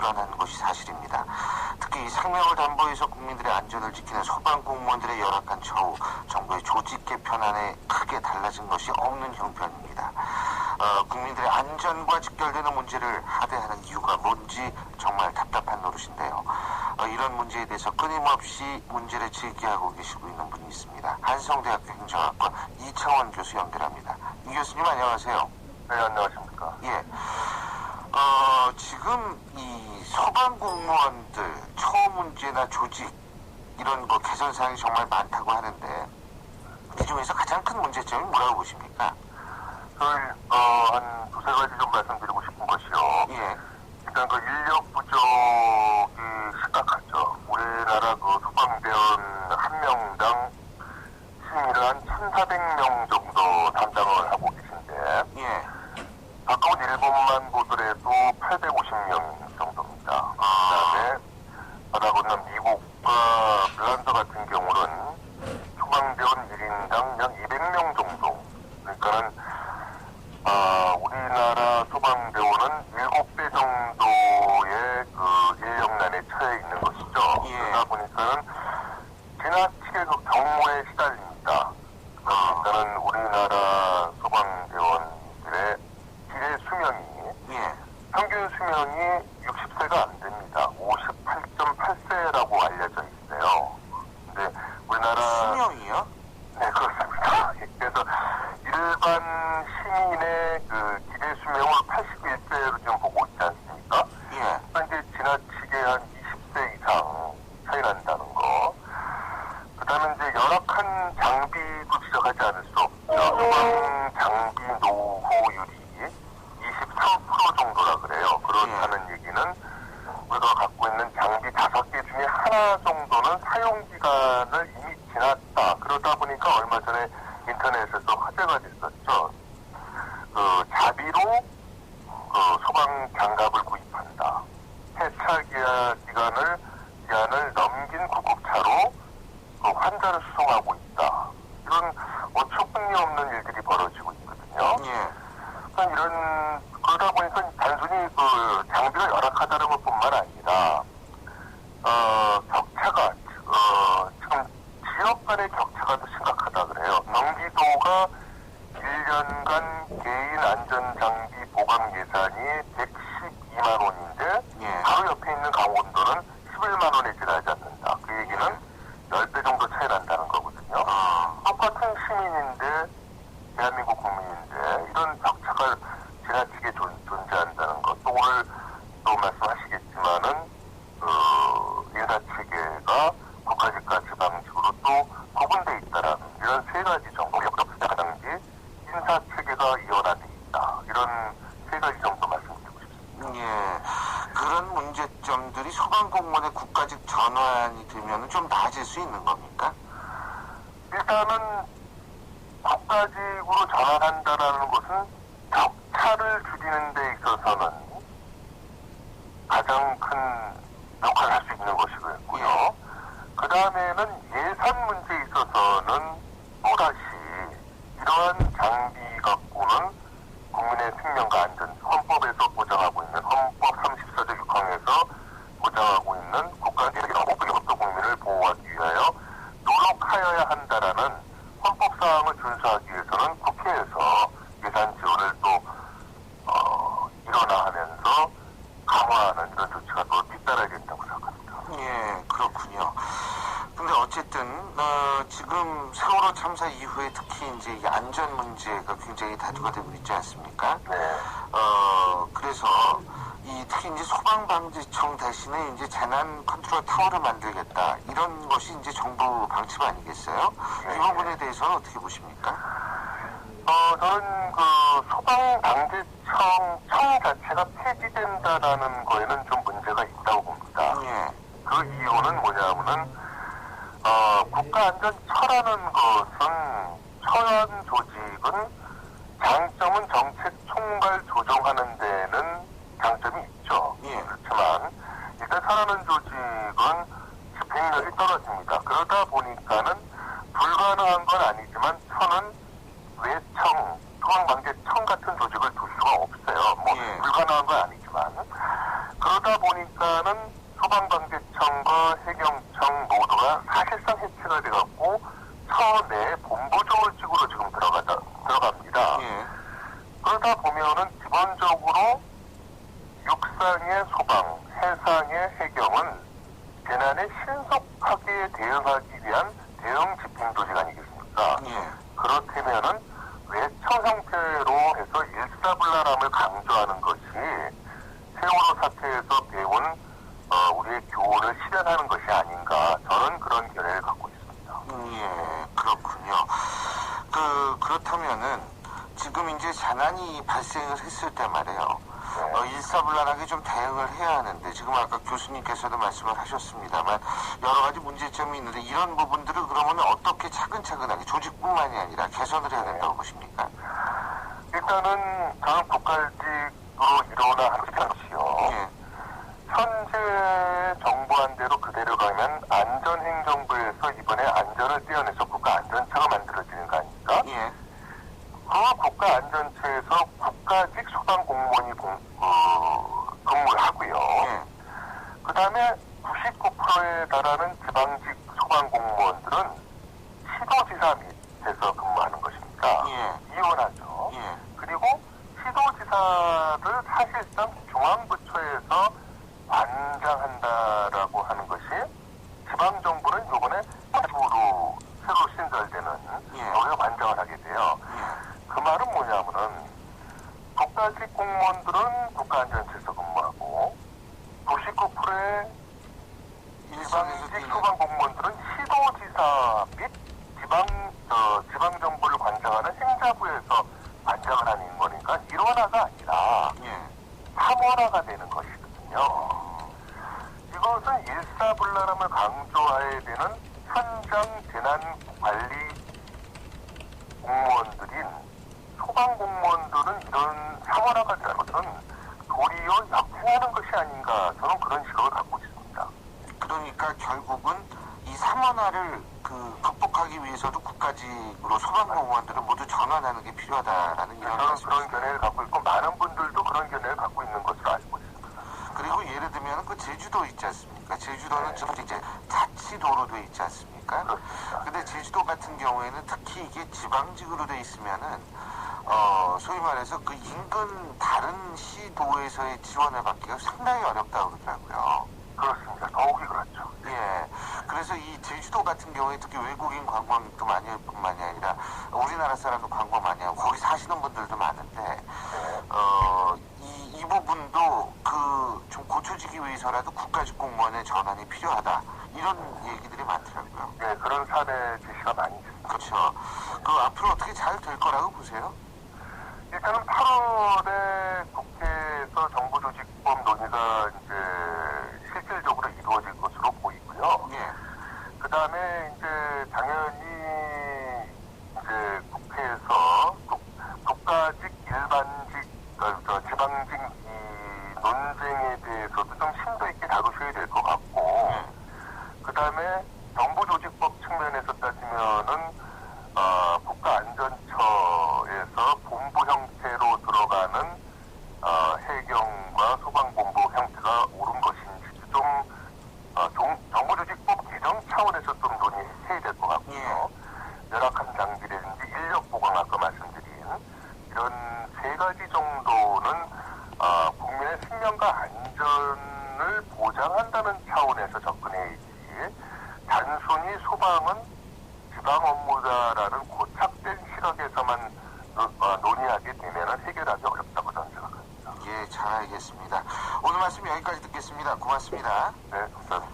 드러난 것이 사실입니다. 특히 생명을 담보해서 국민들의 안전을 지키는 소방공무원들의 열악한 처우, 정부의 조직 개편안에 크게 달라진 것이 없는 형편입니다. 국민들의 안전과 직결되는 문제를 하대하는 이유가 뭔지 정말 답답한 노릇인데요. 이런 문제에 대해서 끊임없이 문제를 제기하고 계시고 있는 분이 있습니다. 한성대학교 행정학과 이창원 교수 연결합니다. 이 교수님 안녕하세요. 네, 안녕하십니까. 예. 지금 이 소방공무원들 처우 문제나 조직 이런 거 개선사항이 정말 많다고 하는데 이 중에서 가장 큰 문제점이 뭐라고 보십니까? 한 두세 가지 좀 말씀드리고 싶은 것이요. 예. 일단 그 인력 부족이 심각하죠. 우리나라 그 소방대원 한 명당 시민을 한 1,400명 정도 담당을 하고 계신데, 예. 가까운 일본만 보더라도 850명 정도입니다. 그다음에 바다 건너 미국과 핀란드 같은 경우는 소방대원 1인당 약 200명 정도. 그러니까는 우리나라 소방대원은 7배 정도의 그 인력난에 처해 있는 것이죠. 예. 그러다 보니까는 지나치게 그 경무에 시달립니다. 그러니까는 우리나라 소방대원들의 기대 수명이 예. 평균 수명이 60세가 안 됩니다. 58.8세라고 알려져 있어요. 근데 우리나라 수명이요? 네, 그렇습니다. 그래서 일반 시민의 그 기대 수명을 81세로 지금 보고 있지 않습니까? 예. 현재 지나치게 한 20세 이상 차이 난다는 거. 그 다음에 이제 열악한 장비도 지적하지 않을 수 없죠. 소방 장비 노후율이 23% 정도라 그래요. 그렇다는 얘기는 우리가 갖고 있는 장비 5개 중에 하나 정도는 사용 기간을 이미 지났다. 그러다 보니까 얼마 전에 인터넷에서 화제가 됐었죠. 그 자비로 소방 장갑을 구입한다. 폐차 기간을 넘긴 구급차로 환자를 수송하고 있다. 이런 어처구니 없는 일들이 벌어지고 있거든요. 예. 그러다 보니까 단순히 그 장비가 열악하다는 것뿐만 아니라 격차가 지금 지역 간의 격차가 더 심각하다 그래요. 경기도가 1년간 개인 안전장비 보강 예산이 112만 원인데 예. 바로 옆에 있는 강원도는 11만 원에 지나지 않는다. 그 얘기는 10배 정도 차이 난다는 거거든요. 똑같은 시민인데 대한민국 국민인데 이런 격차가 지나치게 존재한다는 것. 또 오늘 또 말씀하시겠지만은 인사체계가 국가직과 지방직으로 또 구분돼 있다라는 이런 세 가지 정도. 가장지 인사체계가 이원화돼 있다. 이런 세 가지 정도 말씀드리고 싶습니다. 예. 그런 문제점들이 소방공무원의 국가직 전환이 되면 좀 나아질 수 있는 겁니까? 일단은 국가직으로 전환한다라는 것은 격차를 줄이는 데 있어서는 가장 큰 역할을 할 수 있는 것이고요. 그 다음에는 예산 문제에 있어서는 또다시 이러한 장비 갖고는 국민의 생명과 안전, 헌법에서 보장하고 있는 헌법 34조 6항에서 보장하고 있는 국가기업도 국민을 보호하기 위하여 노력하여야 한다라는 헌법사항을 준수하기 위해서는 국회에서 예산 지원을 또 일어나면서 강화하는 이런 조치가 또 뒤따라야 된다고 생각합니다. 예, 그렇군요. 근데 어쨌든 지금 세월호 참사 이후에 특히 이제 이 안전 문제가 굉장히 다투가 되고 있지 않습니까? 네. 그래서 특히 이제 소방방지청 대신에 이제 재난 컨트롤 타워를 만들겠다 이런 것이 이제 정부 방침 아니겠어요? 이 부분에 대해서는 어떻게 보십니까? 저는 그 소방방지청 자체가 폐지된다라는 거에는 좀 문제가 있다고 봅니다. 예. 그 이유는 뭐냐면은 국가안전처라는 것은 처한 조직은 장점은 정책 총괄 조정하는 데는 장점이 있죠. 예. 그렇지만 일단 처하는 조직은 집행력이 떨어집니다. 그러다 보니까는 불가능한 건 아니지만 처는 외청, 소방방재청 같은 조직을 둘 수가 없어요. 예. 불가능한 건 아니지만 그러다 보니 보니까는 소방관계청과 해경청 모두가 사실상 해체가 돼갖고 처내 본부조직으로 지금 들어갑니다. 예. 그러다 보면은 기본적으로 육상의 소방, 해상의 해경은 재난에 신속하게 대응하기 위한 대응 집행조직 아니겠습니까? 예. 그렇다면은 외청 형태로 해서 일사불란함을 강조하는 것이 세월호 사태에서 배운 우리의 교훈을 실현하는 것이 아닌가, 저는 그런 견해를 갖고 있습니다. 예, 그렇군요. 그렇다면은 지금 이제 재난이 발생을 했을 때 말이에요. 네. 일사불란하게 좀 대응을 해야 하는데, 지금 아까 교수님께서도 말씀을 하셨습니다만 여러 가지 문제점이 있는데, 이런 부분들을 그러면 어떻게 차근차근하게 조직뿐만이 아니라 개선을 해야 된다고 보십니까? 일단은 저는 국가직으로 일어나 하는 것이요. 예. 현재 정부한 대로 그대로 가면 안전행정부에서 이번에 안전을 떼어내서 국가안전처가 만들어지는 거 아닙니까? 예. 그 국가안전처에서 국가직 소방공무원이 근무를 하고요. 예. 그 다음에 99%에 달하는 지방직 소방공무원들은 시도지사 밑에서 근무하는 것입니다. 예. 이원하죠. 예. 그리고 시도지사를 사실상 중앙부처에서 관장한다라고 하는 것이, 지방정부는 요번에 정부로 새로 신설되는 예. 여기서 관장을 하게 돼요. 그 말은 뭐냐면은 국가직 공무원들은 국가안전처에서 근무하고 99%의 일선에서 지방직 소방 공무원들은 시도지사 및 지방정부를 관장하는 행자부에서 관장을 하는 거니까 일원화가 아니라 예. 3원화가 되는 것이거든요. 이것은 일사불란함을 강조해야 되는 현장 재난관리 공무원들인 소방공무원들은 이런 3원화가 되는 것은 도리어 역행하는 것이 아닌가, 저는 그런 시각을 갖고 있습니다. 그러니까 결국은 이 삼원화를 극복하기 위해서도 국가직으로 소방공무원들은 모두 전환하는 게 필요하다라는 이런 저는 말씀. 그런 견해를 갖고 있고 많은 분들도 그런 견해를 갖고 있는 것으로 알고 있습니다. 그리고 예를 들면 그 제주도 있지 않습니까? 제주도는 지금 이제 자치도로 돼 있지 않습니까? 그렇습니다. 근데 제주도 같은 경우에는 특히 이게 지방직으로 돼 있으면은 소위 말해서 그 인근 다른 시도에서의 지원을 받기가 상당히 어렵다고 그러더라고요. 그렇습니다. 더욱이 그렇죠. 예. 그래서 이 제주도 같은 경우에 특히 외국인 관광도 많이 할 뿐만이 아니라 우리나라 사람도 관광 많이 하고 거기 사시는 분들도 많은데, 이 부분도 좀 고쳐지기 위해서라도 국가직 공무원의 전환이 필요하다. 이런 얘기들이 많더라고요. 네, 그런 사례 제시가 많이 있습니다. 그렇죠. 앞으로 어떻게 잘 될 거라고 보세요? 일단은 8월에 국회에서 정부조직법 논의가 이제 실질적으로 이루어질 것으로 보이고요. 예. 그 다음에 이제 당연히 이제 국회에서 국가직, 일반직, 지방직 이 논쟁에 대해서도 좀 심도 있게 다루셔야 될 것 같고, 그 다음에 정부조직법 측면에서 따지면은 국가안전처에서 본부 형태로 들어가는 해경과 소방본부 형태가 옳은 것인지 좀 정부조직법 개정 차원에서 좀 논의해야 될 것 같고요. 열악한 장비라든지 인력 보강, 아까 말씀드린 이런 세 가지 정도는 국민의 생명과 안전을 보장한다는 차원에서 접근해야지, 단순히 소방은 지방 업무다라는 고착된 시각에서만 논의하게 되면 해결하기 어렵다고 저는 생각합니다. 예, 잘 알겠습니다. 오늘 말씀 여기까지 듣겠습니다. 고맙습니다. 네, 감사합니다.